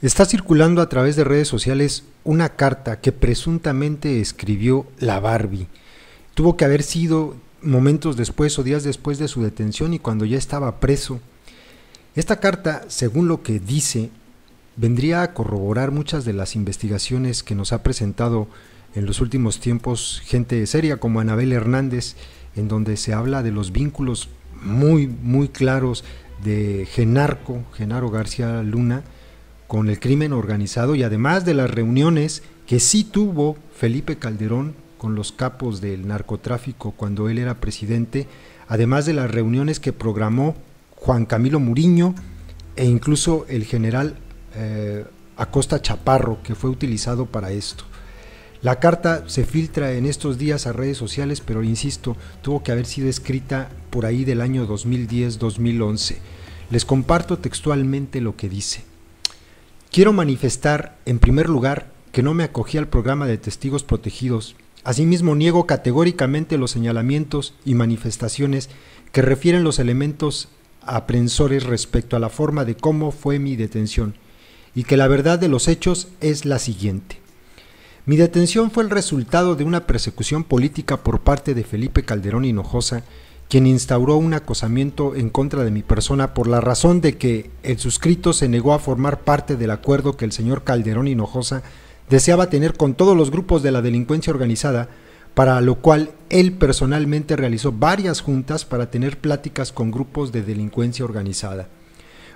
Está circulando a través de redes sociales una carta que presuntamente escribió la Barbie. Tuvo que haber sido momentos después o días después de su detención y cuando ya estaba preso. Esta carta, según lo que dice, vendría a corroborar muchas de las investigaciones que nos ha presentado en los últimos tiempos gente seria como Anabel Hernández, en donde se habla de los vínculos muy claros de Genaro García Luna, con el crimen organizado, y además de las reuniones que sí tuvo Felipe Calderón con los capos del narcotráfico cuando él era presidente, además de las reuniones que programó Juan Camilo Muriño e incluso el general Acosta Chaparro, que fue utilizado para esto. La carta se filtra en estos días a redes sociales, pero insisto, tuvo que haber sido escrita por ahí del año 2010-2011. Les comparto textualmente lo que dice. Quiero manifestar, en primer lugar, que no me acogí al programa de testigos protegidos. Asimismo, niego categóricamente los señalamientos y manifestaciones que refieren los elementos aprensores respecto a la forma de cómo fue mi detención, y que la verdad de los hechos es la siguiente. Mi detención fue el resultado de una persecución política por parte de Felipe Calderón Hinojosa, quien instauró un acosamiento en contra de mi persona por la razón de que el suscrito se negó a formar parte del acuerdo que el señor Calderón Hinojosa deseaba tener con todos los grupos de la delincuencia organizada, para lo cual él personalmente realizó varias juntas para tener pláticas con grupos de delincuencia organizada.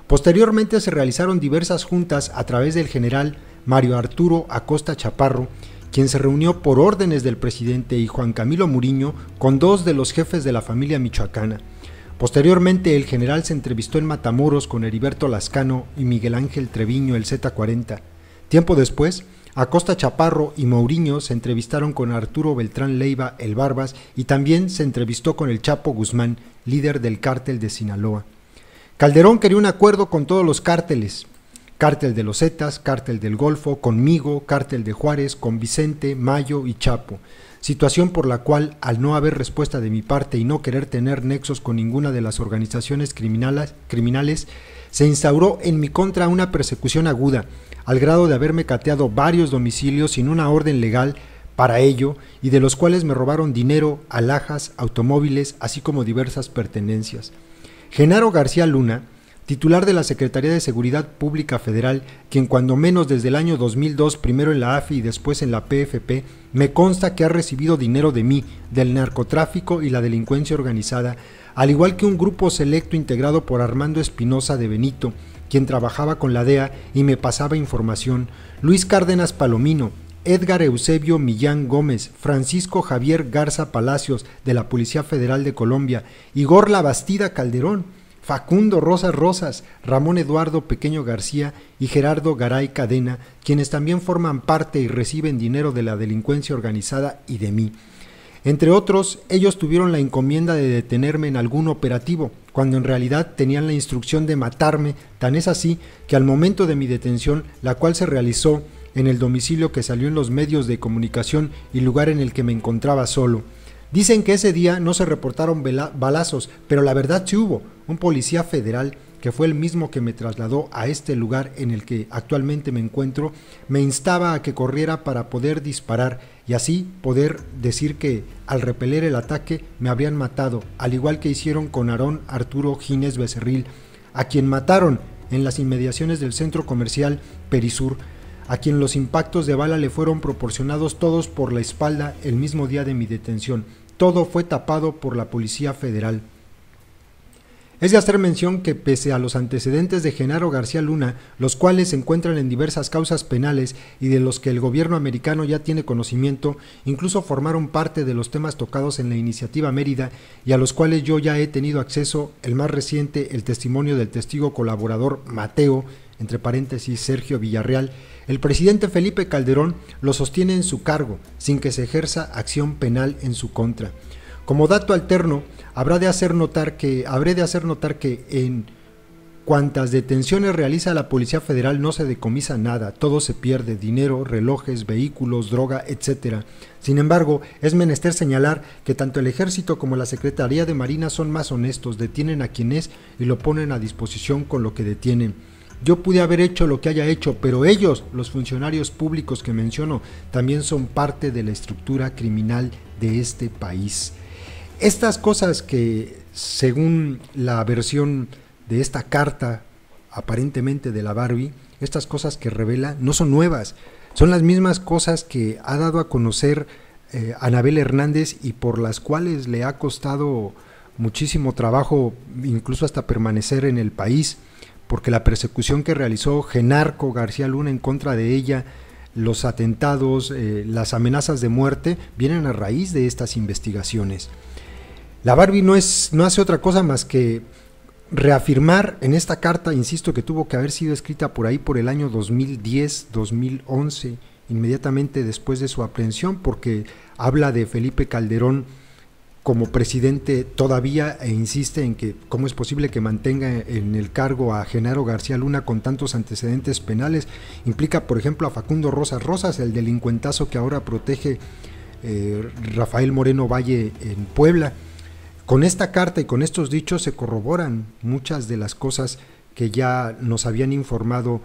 Posteriormente se realizaron diversas juntas a través del general Mario Arturo Acosta Chaparro, quien se reunió por órdenes del presidente, y Juan Camilo Muriño con dos de los jefes de la familia michoacana. Posteriormente el general se entrevistó en Matamoros con Heriberto Lascano y Miguel Ángel Treviño, el Z40. Tiempo después, Acosta Chaparro y Mourinho se entrevistaron con Arturo Beltrán Leiva, el Barbas, y también se entrevistó con el Chapo Guzmán, líder del cártel de Sinaloa. Calderón quería un acuerdo con todos los cárteles: Cártel de los Zetas, Cártel del Golfo, conmigo, Cártel de Juárez, con Vicente, Mayo y Chapo, situación por la cual, al no haber respuesta de mi parte y no querer tener nexos con ninguna de las organizaciones criminales, se instauró en mi contra una persecución aguda, al grado de haberme cateado varios domicilios sin una orden legal para ello, y de los cuales me robaron dinero, alhajas, automóviles, así como diversas pertenencias. Genaro García Luna, titular de la Secretaría de Seguridad Pública Federal, quien cuando menos desde el año 2002, primero en la AFI y después en la PFP, me consta que ha recibido dinero de mí, del narcotráfico y la delincuencia organizada, al igual que un grupo selecto integrado por Armando Espinosa de Benito, quien trabajaba con la DEA y me pasaba información, Luis Cárdenas Palomino, Edgar Eusebio Millán Gómez, Francisco Javier Garza Palacios de la Policía Federal de Colombia, Igor Labastida Calderón, Facundo Rosas, Ramón Eduardo Pequeño García y Gerardo Garay Cadena, quienes también forman parte y reciben dinero de la delincuencia organizada y de mí. Entre otros, ellos tuvieron la encomienda de detenerme en algún operativo, cuando en realidad tenían la instrucción de matarme. Tan es así que al momento de mi detención, la cual se realizó en el domicilio que salió en los medios de comunicación y lugar en el que me encontraba solo. Dicen que ese día no se reportaron balazos, pero la verdad sí hubo. Un policía federal, que fue el mismo que me trasladó a este lugar en el que actualmente me encuentro, me instaba a que corriera para poder disparar y así poder decir que al repeler el ataque me habrían matado, al igual que hicieron con Aarón Arturo Gines Becerril, a quien mataron en las inmediaciones del centro comercial Perisur, a quien los impactos de bala le fueron proporcionados todos por la espalda el mismo día de mi detención. Todo fue tapado por la Policía Federal. Es de hacer mención que pese a los antecedentes de Genaro García Luna, los cuales se encuentran en diversas causas penales y de los que el gobierno americano ya tiene conocimiento, incluso formaron parte de los temas tocados en la iniciativa Mérida y a los cuales yo ya he tenido acceso, el más reciente, el testimonio del testigo colaborador Mateo, entre paréntesis Sergio Villarreal, el presidente Felipe Calderón lo sostiene en su cargo, sin que se ejerza acción penal en su contra. Como dato alterno, habré de hacer notar que en cuantas detenciones realiza la Policía Federal no se decomisa nada, todo se pierde: dinero, relojes, vehículos, droga, etc. Sin embargo, es menester señalar que tanto el Ejército como la Secretaría de Marina son más honestos, detienen a quien es y lo ponen a disposición con lo que detienen. yo pude haber hecho lo que haya hecho, pero ellos, los funcionarios públicos que menciono, también son parte de la estructura criminal de este país. Estas cosas que, según la versión de esta carta, aparentemente de la Barbie, estas cosas que revela no son nuevas, son las mismas cosas que ha dado a conocer Anabel Hernández y por las cuales le ha costado muchísimo trabajo, incluso hasta permanecer en el país, porque la persecución que realizó Genarco García Luna en contra de ella, los atentados, las amenazas de muerte, vienen a raíz de estas investigaciones. La Barbie no hace otra cosa más que reafirmar en esta carta, insisto, que tuvo que haber sido escrita por ahí por el año 2010, 2011, inmediatamente después de su aprehensión, porque habla de Felipe Calderón como presidente todavía e insiste en que cómo es posible que mantenga en el cargo a Genaro García Luna con tantos antecedentes penales. Implica, por ejemplo, a Facundo Rosas Rosas, el delincuentazo que ahora protege Rafael Moreno Valle en Puebla. Con esta carta y con estos dichos se corroboran muchas de las cosas que ya nos habían informado,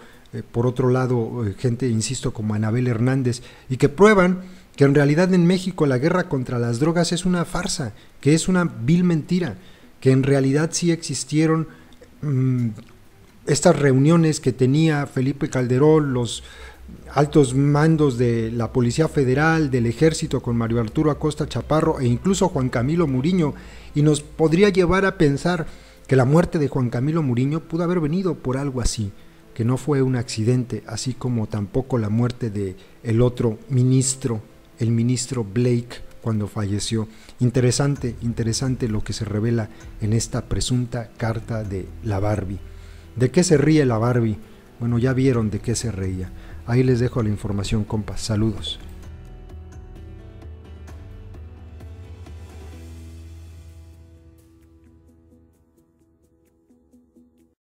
por otro lado, gente, insisto, como Anabel Hernández, y que prueban que en realidad en México la guerra contra las drogas es una farsa, que es una vil mentira, que en realidad sí existieron estas reuniones que tenía Felipe Calderón, los altos mandos de la Policía Federal, del Ejército, con Mario Arturo Acosta Chaparro e incluso Juan Camilo Muriño, y nos podría llevar a pensar que la muerte de Juan Camilo Muriño pudo haber venido por algo así, que no fue un accidente, así como tampoco la muerte de el otro ministro, el ministro Blake, cuando falleció. Interesante lo que se revela en esta presunta carta de la Barbie. ¿De qué se ríe la Barbie? Bueno, ya vieron de qué se reía. Ahí les dejo la información, compas. Saludos.